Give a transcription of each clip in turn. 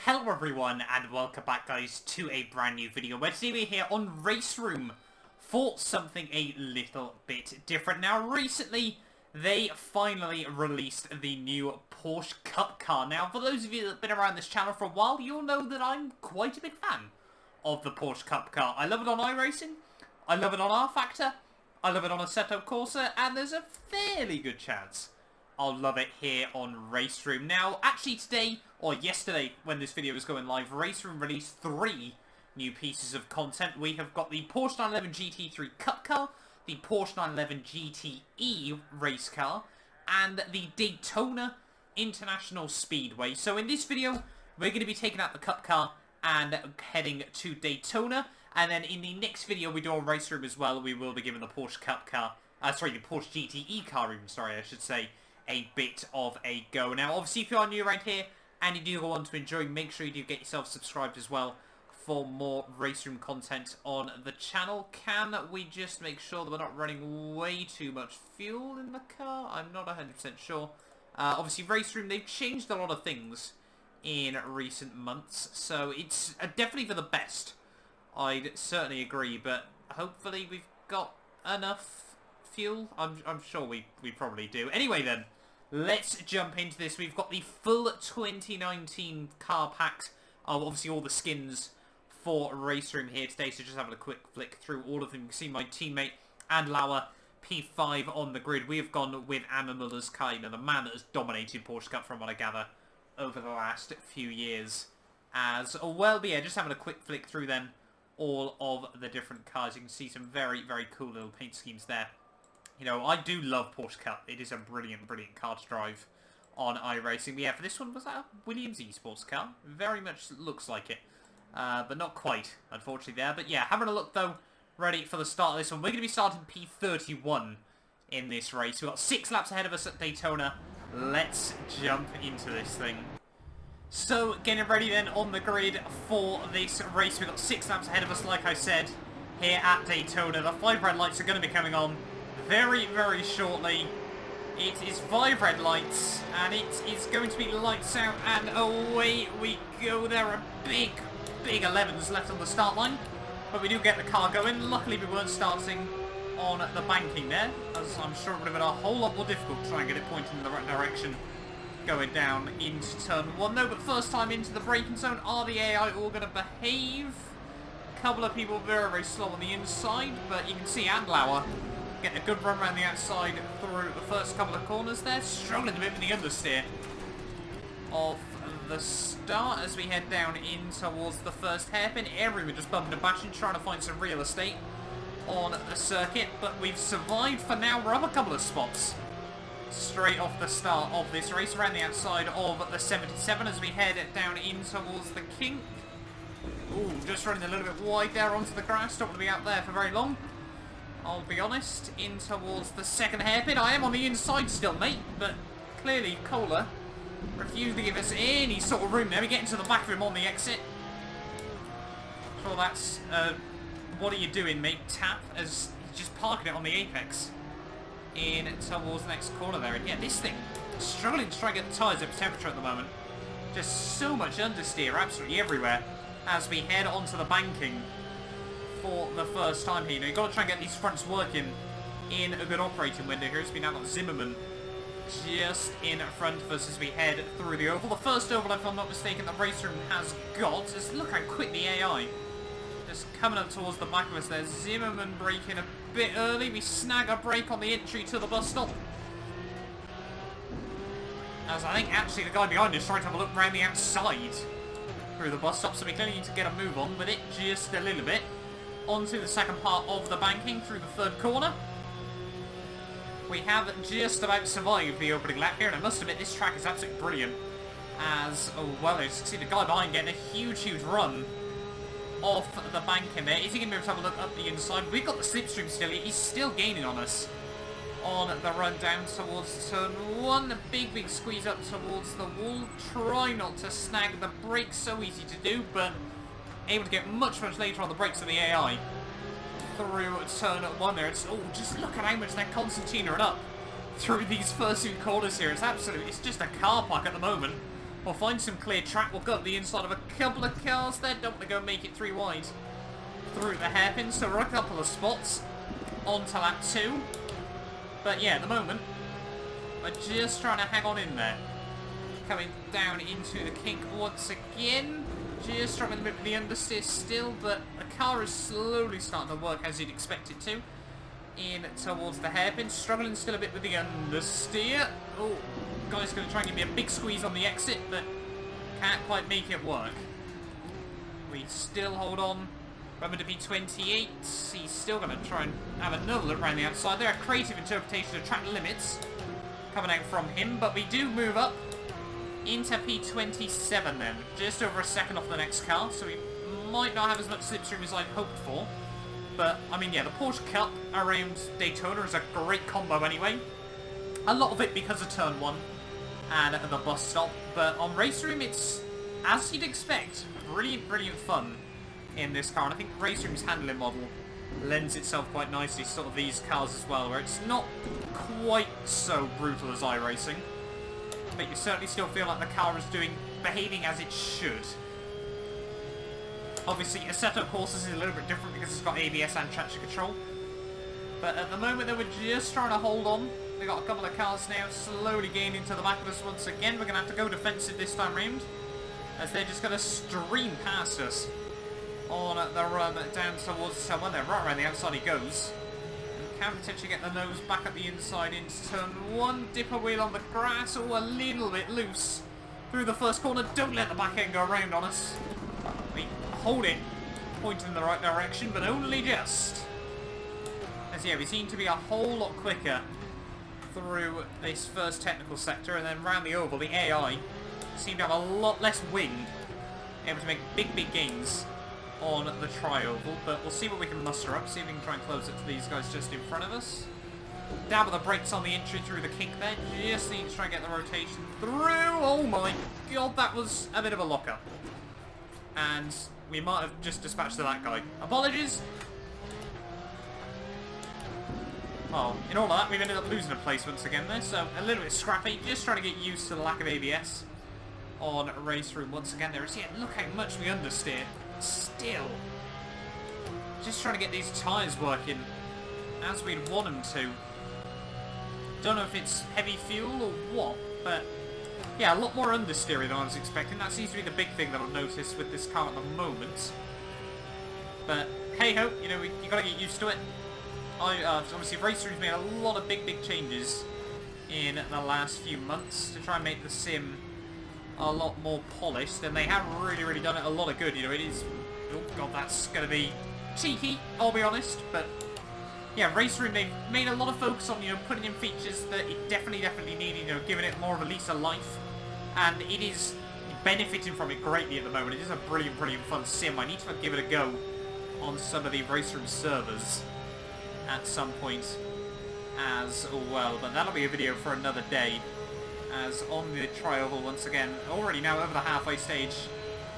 Hello everyone and welcome back guys to a brand new video where today we're here on RACEROOM for something a little bit different. Now recently they finally released the new Porsche Cup car. Now for those of you that have been around this channel for a while, you'll know that I'm quite a big fan of the Porsche Cup car. I love it on iRacing, I love it on R-Factor, I love it on Assetto Corsa, and there's a fairly good chance I'll love it here on RACEROOM. Now, actually today, or yesterday when this video was going live, RACEROOM released 3 new pieces of content. We have got the Porsche 911 GT3 Cup car, the Porsche 911 GTE race car, and the Daytona International Speedway. So in this video, we're going to be taking out the Cup car and heading to Daytona. And then in the next video we do on RACEROOM as well, we will be giving the Porsche Cup car, the Porsche GTE car even, I should say, a bit of a go. Now, obviously, if you are new around here and you do go on to enjoy, make sure you do get yourself subscribed as well for more RACEROOM content on the channel. Can we just make sure that we're not running way too much fuel in the car? I'm not 100% sure. Obviously, RACEROOM, they've changed a lot of things in recent months, so it's definitely for the best. I'd certainly agree, but hopefully we've got enough fuel. I'm sure we probably do. Anyway then, let's jump into this. We've got the full 2019 car packs. Obviously all the skins for RACEROOM here today, so just having a quick flick through all of them. You can see my teammate and Lauer P5 on the grid. We have gone with Anna Muller's car, the man that has dominated Porsche Cup from what I gather over the last few years as well. But yeah, just having a quick flick through then all of the different cars. You can see some very, very cool little paint schemes there. You know, I do love Porsche Cup. It is a brilliant, brilliant car to drive on iRacing. But yeah, for this one, was that a Williams Esports car? Very much looks like it. But not quite, unfortunately, there. But yeah, having a look, though, ready for the start of this one. We're going to be starting P31 in this race. We've got 6 laps ahead of us at Daytona. Let's jump into this thing. So, getting ready then on the grid for this race. We've got 6 laps ahead of us, like I said, here at Daytona. The 5 red lights are going to be coming on very, very shortly. It is 5 red lights, and it is going to be lights out, and away we go. There are big, big 11s left on the start line, but we do get the car going. Luckily, we weren't starting on the banking there, as I'm sure it would have been a whole lot more difficult to try and get it pointing in the right direction going down into turn 1, though. But first time into the braking zone, are the AI all going to behave? A couple of people very, very slow on the inside, but you can see Andlauer getting a good run around the outside through the first couple of corners there. Struggling a bit with the understeer of the start as we head down in towards the first hairpin. Everyone just bumping and bashing, trying to find some real estate on the circuit. But we've survived for now. We're up a couple of spots straight off the start of this race around the outside of the 77 as we head down in towards the kink. Ooh, just running a little bit wide there onto the grass. Don't want to be out there for very long, I'll be honest. In towards the second hairpin. I am on the inside still, mate, but clearly Kohler refused to give us any sort of room there. We get into the back of him on the exit. Sure, that's what are you doing, mate? Tap, as he's just parking it on the apex in towards the next corner there. And yeah, this thing struggling to try and get the tyres up to temperature at the moment. Just so much understeer absolutely everywhere as we head onto the banking for the first time here. You've got to try and get these fronts working in a good operating window here. As we now got Zimmerman just in front of us as we head through the oval. The first oval, if I'm not mistaken, the RACEROOM has got. Just look how quick the AI just coming up towards the back of us there. Zimmerman braking a bit early. We snag a break on the entry to the bus stop, as I think actually the guy behind us trying to have a look around the outside through the bus stop, so we clearly need to get a move on with it just a little bit. Onto the second part of the banking through the third corner. We have just about survived the opening lap here, and I must admit this track is absolutely brilliant. As well as see the guy behind getting a huge, huge run off the banking there. Is he going to be able to have a look up the inside? We've got the slipstream still. He's still gaining on us on the run down towards turn 1. A big, big squeeze up towards the wall. Try not to snag the brakes. So easy to do, but able to get much, much later on the brakes of the AI through turn 1 there. It's, oh, just look at how much they're concertinaing up through these first 2 corners here. It's absolutely, it's just a car park at the moment We'll find some clear track. We'll go up the inside of a couple of cars there. Don't want to go make it 3 wide through the hairpin. So we're a couple of spots onto lap 2. But yeah, at the moment, we're just trying to hang on in there. Coming down into the kink once again. Just struggling a bit with the understeer still, but the car is slowly starting to work as you'd expect it to. In towards the hairpin, struggling still a bit with the understeer. Oh, guy's going to try and give me a big squeeze on the exit, but can't quite make it work. We still hold on. Remember to be 28. He's still going to try and have another look around the outside. There, a creative interpretation of track limits coming out from him, but we do move up into P27 then, just over a second off the next car, so we might not have as much slipstream as I'd hoped for. But, I mean, yeah, the Porsche Cup around Daytona is a great combo anyway. A lot of it because of Turn 1 and the bus stop. But on RACEROOM, it's, as you'd expect, brilliant, brilliant fun in this car. And I think RACEROOM's handling model lends itself quite nicely to sort of these cars as well, where it's not quite so brutal as iRacing. But you certainly still feel like the car is behaving as it should. Obviously, Assetto Courses is a little bit different because it's got ABS and traction control. But at the moment, they were just trying to hold on. They got a couple of cars now slowly gaining to the back of us once again. We're going to have to go defensive this time round, as they're just going to stream past us on the run down towards someone. They're right around the outside he goes. And can potentially get the nose back at the inside into turn 1. Dip a wheel on the grass. Oh, a little bit loose through the first corner. Don't let the back end go around on us. We hold it, pointing in the right direction, but only just. As yeah, we seem to be a whole lot quicker through this first technical sector, and then round the oval, the AI seem to have a lot less wind, able to make big, big gains on the tri-oval, but we'll see what we can muster up, see if we can try and close it to these guys just in front of us. Dab with the brakes on the entry through the kink there, just need to try and get the rotation through. Oh my god, that was a bit of a lock-up. And we might have just dispatched to that guy. Apologies. Oh, in all of that, we've ended up losing a place once again there, so a little bit scrappy, just trying to get used to the lack of ABS on RACEROOM once again there. Yeah, look how much we understeer. Still. Just trying to get these tyres working as we'd want them to. Don't know if it's heavy fuel or what, but yeah, a lot more understeering than I was expecting. That seems to be the big thing that I've noticed with this car at the moment. But hey ho, you know, you gotta get used to it. Obviously RACEROOM's made a lot of big, big changes in the last few months to try and make the sim a lot more polished, and they have really, really done it a lot of good. You know, it is, oh god, that's gonna be cheeky, I'll be honest, but yeah, RACEROOM, they've made a lot of focus on, you know, putting in features that it definitely needed, you know, giving it more of a lease of life, and it is benefiting from it greatly at the moment. It is a brilliant, brilliant fun sim. I need to give it a go on some of the RACEROOM servers at some point as well, but that'll be a video for another day, as on the tri-oval once again, already now over the halfway stage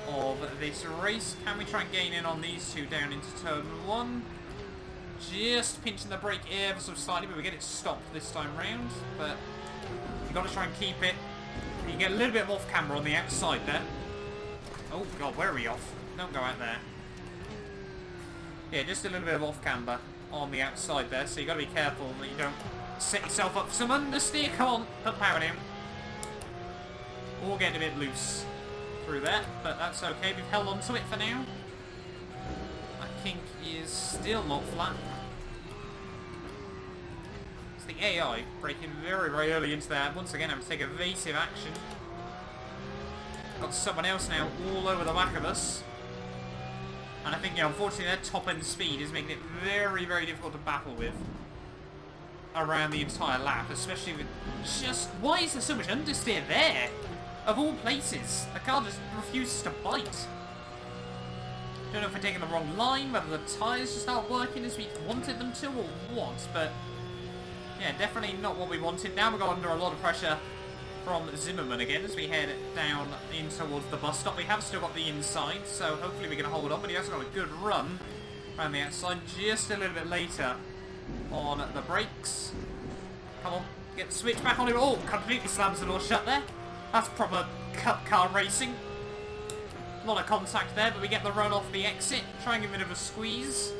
of this race. Can we try and gain in on these two down into turn 1? Just pinching the brake ever so slightly, but we get it stopped this time round, but you've got to try and keep it. You get a little bit of off camera on the outside there. Oh god, where are we off? Don't go out there. Yeah, just a little bit of off camber on the outside there, so you got to be careful that you don't set yourself up for some understeer. Come on, put power down. Or getting a bit loose through there, but that's okay. We've held on to it for now. That kink is still not flat. It's the AI breaking very, very early into that. Once again, I'm taking evasive action. Got someone else now all over the back of us. And I think, yeah, unfortunately, their top-end speed is making it very, very difficult to battle with around the entire lap, especially with just... Why is there so much understeer there? Of all places, the car just refuses to bite. Don't know if we're taking the wrong line, whether the tyres just aren't working as we wanted them to, or what, but yeah, definitely not what we wanted. Now we've got under a lot of pressure from Zimmerman again as we head down in towards the bus stop. We have still got the inside, so hopefully we can hold on, but he has got a good run around the outside, just a little bit later on the brakes. Come on, get the switch back on him. Oh, completely slams the door shut there. That's proper Cup car racing. A lot of contact there, but we get the run off the exit. Try and give him a bit of a squeeze.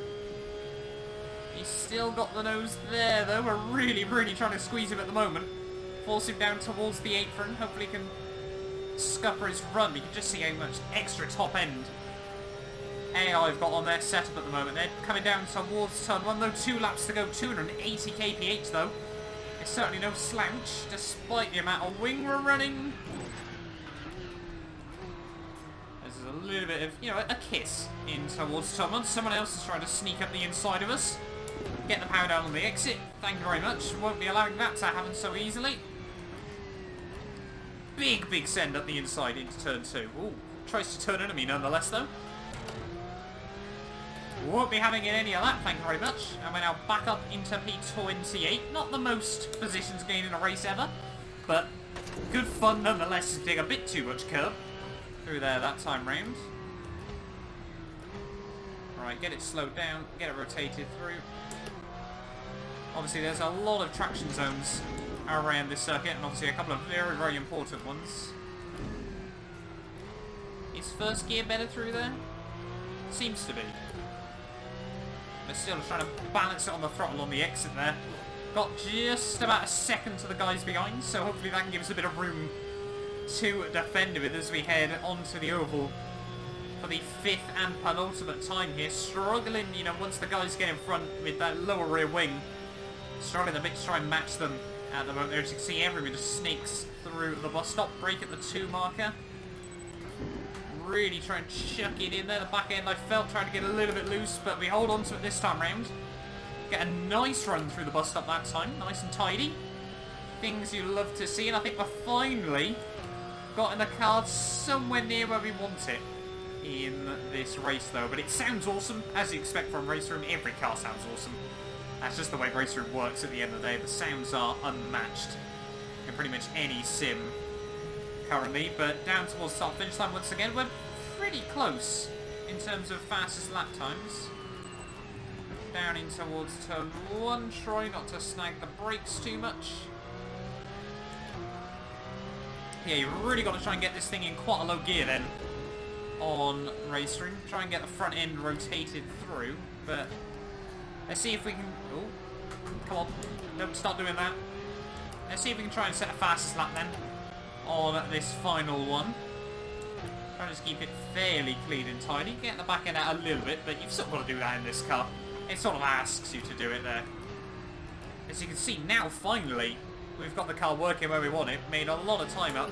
He's still got the nose there, though. We're really, really trying to squeeze him at the moment. Force him down towards the apron. Hopefully he can scupper his run. You can just see how much extra top end AI have got on their setup at the moment. They're coming down towards turn 1, though. 2 laps to go. 280 kph, though. It's certainly no slouch, despite the amount of wing we're running. There's a little bit of, you know, a kiss in towards someone. Someone else is trying to sneak up the inside of us. Get the power down on the exit. Thank you very much. Won't be allowing that to happen so easily. Big, big send up the inside into turn 2. Ooh, tries to turn enemy nonetheless, though. Won't be having any of that, thank you very much. And we're now back up into P28. Not the most positions gained in a race ever, but good fun nonetheless to dig a bit too much curb through there that time round. Alright, get it slowed down, get it rotated through. Obviously there's a lot of traction zones around this circuit, and obviously a couple of very, very important ones. Is first gear better through there? Seems to be. They're still trying to balance it on the throttle on the exit there. Got just about a second to the guys behind, so hopefully that can give us a bit of room to defend with as we head onto the oval for the 5th and penultimate time here. Struggling, you know, once the guys get in front with that lower rear wing, struggling a bit to try and match them at the moment. As you can see, everyone just sneaks through the bus stop, break at the 2 marker. Really try and chuck it in there. The back end I felt trying to get a little bit loose, but we hold on to it this time round. Get a nice run through the bus stop that time, nice and tidy. Things you love to see, and I think we're finally got in the car somewhere near where we want it in this race though. But it sounds awesome, as you expect from RACEROOM. Every car sounds awesome. That's just the way RACEROOM works at the end of the day. The sounds are unmatched in pretty much any sim currently, but down towards start finish line once again. We're pretty close in terms of fastest lap times. Down in towards turn 1, try not to snag the brakes too much. Yeah, you've really got to try and get this thing in quite a low gear then on RACEROOM. Try and get the front end rotated through, but let's see if we can... Oh, come on, don't start doing that. Let's see if we can try and set a fastest lap then on this final one. Trying to just keep it fairly clean and tidy. Get the back end out a little bit, but you've still got to do that in this car. It sort of asks you to do it there. As you can see now, finally, we've got the car working where we want it. Made a lot of time up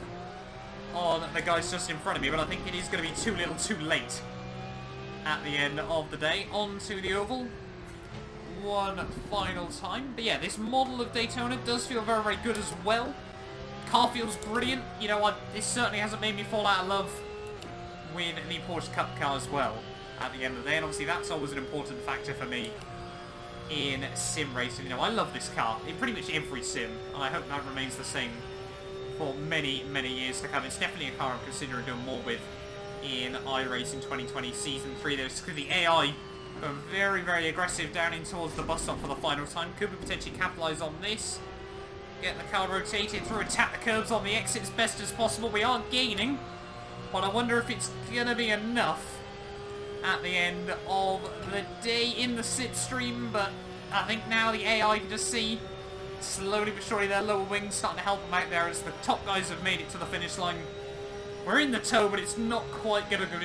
on the guys just in front of me, but I think it is going to be too little too late at the end of the day. On to the oval. One final time. But yeah, this model of Daytona does feel very, very good as well. Car feels brilliant. You know, this certainly hasn't made me fall out of love with the Porsche Cup car as well at the end of the day. And obviously that's always an important factor for me in sim racing. You know, I love this car in pretty much every sim, and I hope that remains the same for many, many years to come. It's definitely a car I'm considering doing more with in iRacing 2020 Season 3. There's because the AI are very, very aggressive down in towards the bus stop for the final time. Could we potentially capitalise on this? Get the car rotated through, attack the curbs on the exit as best as possible. We are gaining, but I wonder if it's going to be enough at the end of the day in the slipstream. But I think now the AI can just see slowly but surely their lower wings starting to help them out there as the top guys have made it to the finish line. We're in the tow, but it's not quite going to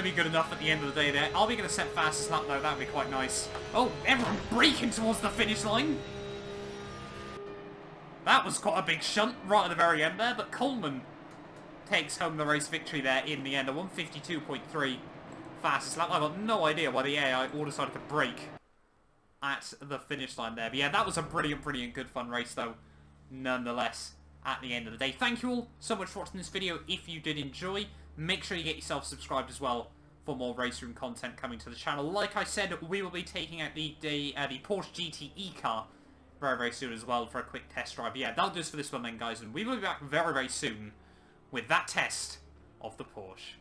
be good enough at the end of the day there. Are we going to set fastest lap though? That would be quite nice. Oh, everyone breaking towards the finish line. That was quite a big shunt right at the very end there, but Coleman takes home the race victory there in the end. A 152.3 fastest lap. I've got no idea why the AI all decided to brake at the finish line there. But yeah, that was a brilliant, brilliant good fun race though, nonetheless, at the end of the day. Thank you all so much for watching this video. If you did enjoy, make sure you get yourself subscribed as well for more RACEROOM content coming to the channel. Like I said, we will be taking out the Porsche GTE car very, very soon as well for a quick test drive. Yeah, that'll do us for this one then, guys, and we will be back very, very soon with that test of the Porsche.